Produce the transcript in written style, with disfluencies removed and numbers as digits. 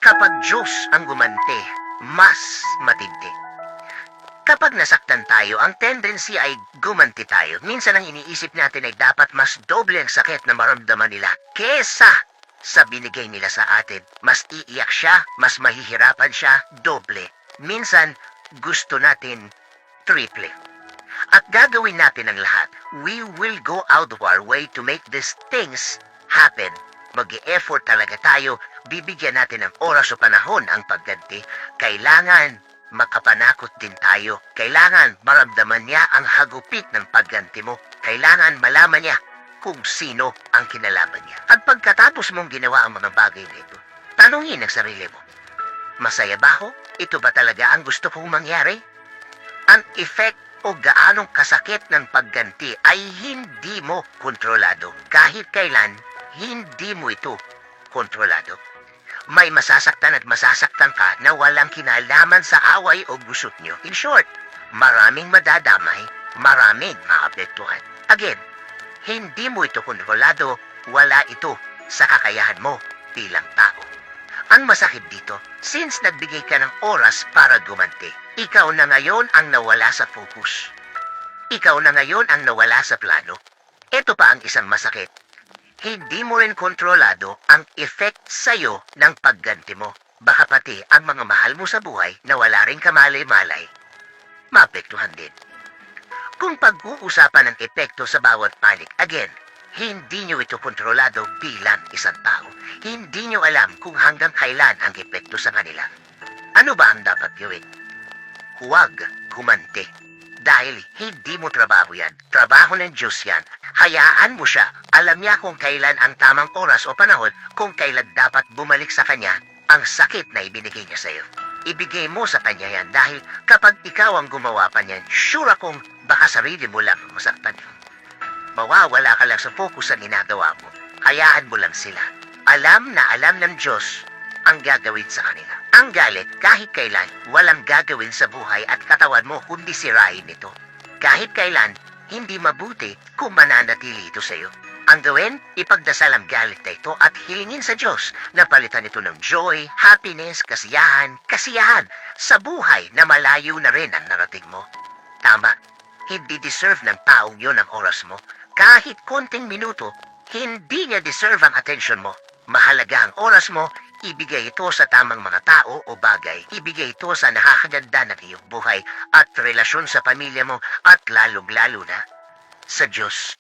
Kapag Diyos ang gumante, mas matindi. Kapag nasaktan tayo, ang tendency ay gumanti tayo. Minsan ang iniisip natin ay dapat mas doble ang sakit na maramdaman nila kesa sa binigay nila sa atin. Mas iiyak siya, mas mahihirapan siya, doble. Minsan, gusto natin triple. At gagawin natin ang lahat. We will go out of our way to make these things happen. Mag-e-effort talaga tayo, bibigyan natin ng oras o panahon ang pagganti. Kailangan makapanakot din tayo. Kailangan maramdaman niya ang hagupit ng pagganti mo. Kailangan malaman niya kung sino ang kinalaban niya. At pagkatapos mong ginawa ang mga bagay nito, tanungin ang sarili mo, masaya ba ako? Ito ba talaga ang gusto kong mangyari? Ang effect o gaanong kasakit ng pagganti ay hindi mo kontrolado. Kahit kailan, hindi mo ito kontrolado. May masasaktan at masasaktan ka na walang kinalaman sa away o gusot nyo. In short, maraming madadamay, maraming maapektuhan. Again, hindi mo ito kontrolado, wala ito sa kakayahan mo bilang tao. Ang masakit dito, since nagbigay ka ng oras para gumanti, ikaw na ngayon ang nawala sa focus. Ikaw na ngayon ang nawala sa plano. Ito pa ang isang masakit. Hindi mo rin kontrolado ang effect sa'yo ng pagganti mo. Baka pati ang mga mahal mo sa buhay na wala rin kamalay-malay, maapektuhan din. Kung pag-uusapan ng epekto sa bawat panig, again, hindi nyo ito kontrolado bilang isang tao. Hindi nyo alam kung hanggang kailan ang epekto sa kanila. Ano ba ang dapat gawin? Huwag humante. Dahil hindi mo trabaho yan. Trabaho ng Diyos yan. Hayaan mo siya. Alam niya kung kailan ang tamang oras o panahon kung kailan dapat bumalik sa kanya ang sakit na ibinigay niya sa iyo. Ibigay mo sa kanya yan dahil kapag ikaw ang gumawa pa niyan, sure akong baka sarili mo lang masaktan mo. Mawawala ka lang sa focus sa ginagawa mo. Hayaan mo lang sila. Alam na alam ng Diyos ang gagawin sa kanila. Ang galit, kahit kailan, walang gagawin sa buhay at katawan mo kundi sirain ito. Kahit kailan, hindi mabuti kung mananatili ito sa iyo. Ang gawin, ipagdasal ang galit na ito at hilingin sa Diyos na palitan ito ng joy, happiness, kasiyahan sa buhay na malayo na rin ang narating mo. Tama, hindi deserve ng taong yun ang oras mo. Kahit konting minuto, hindi niya deserve ang attention mo. Mahalaga ang oras mo, ibigay ito sa tamang mga tao o bagay. Ibigay ito sa nakakaganda ng iyong buhay at relasyon sa pamilya mo at lalong-lalo na sa Diyos.